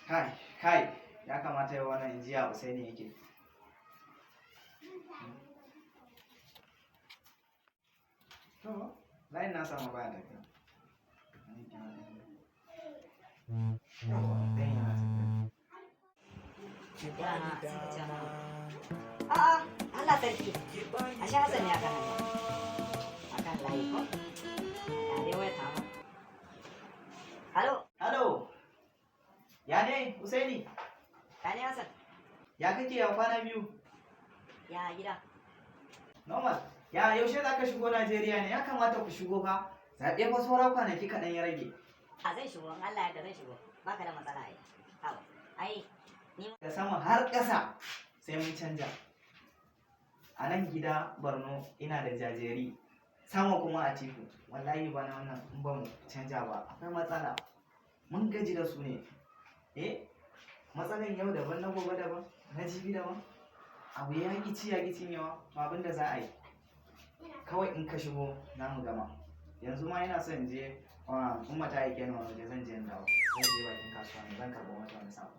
Kai, kai, ya kamata yau wannan injiya Usaini yake. To, layin na samu baya tafiya. A'a, Allah sarki. A sha Hassan ne a kan layi ko? Ya dai waya ta. Halo, Halo, ya ne Usaini? ka ne Hassan? Ya kake ya kwana biyu? Ya gida. Normal, ya yaushe za ka shigo Najeriya ne? Ya kamata ku shigo fa. Zaɓe fa saura kwanaki kaɗan ya rage. A zan shigo, in Allah ya yarda zan shigo. Baka da matsala ai. Haba. Ai, ni Da sama har ƙasa sai mun canja. A nan gida Borno ina da jajeri, sama kuma a tiku. Wallahi bana wannan in ba mu canja ba. Akwai matsala. Mun gaji da su ne. Matsalan yau daban na gobe daban, na jibi daban. Abu ya gici ya gici yawa, to abin da za a yi. Kawai in ka shigo za mu gama. Yanzu ma ina son je umma ta aike ni wani waje zan je in dawo. Zan je bakin kasuwa ne zan karɓo mata wani sako.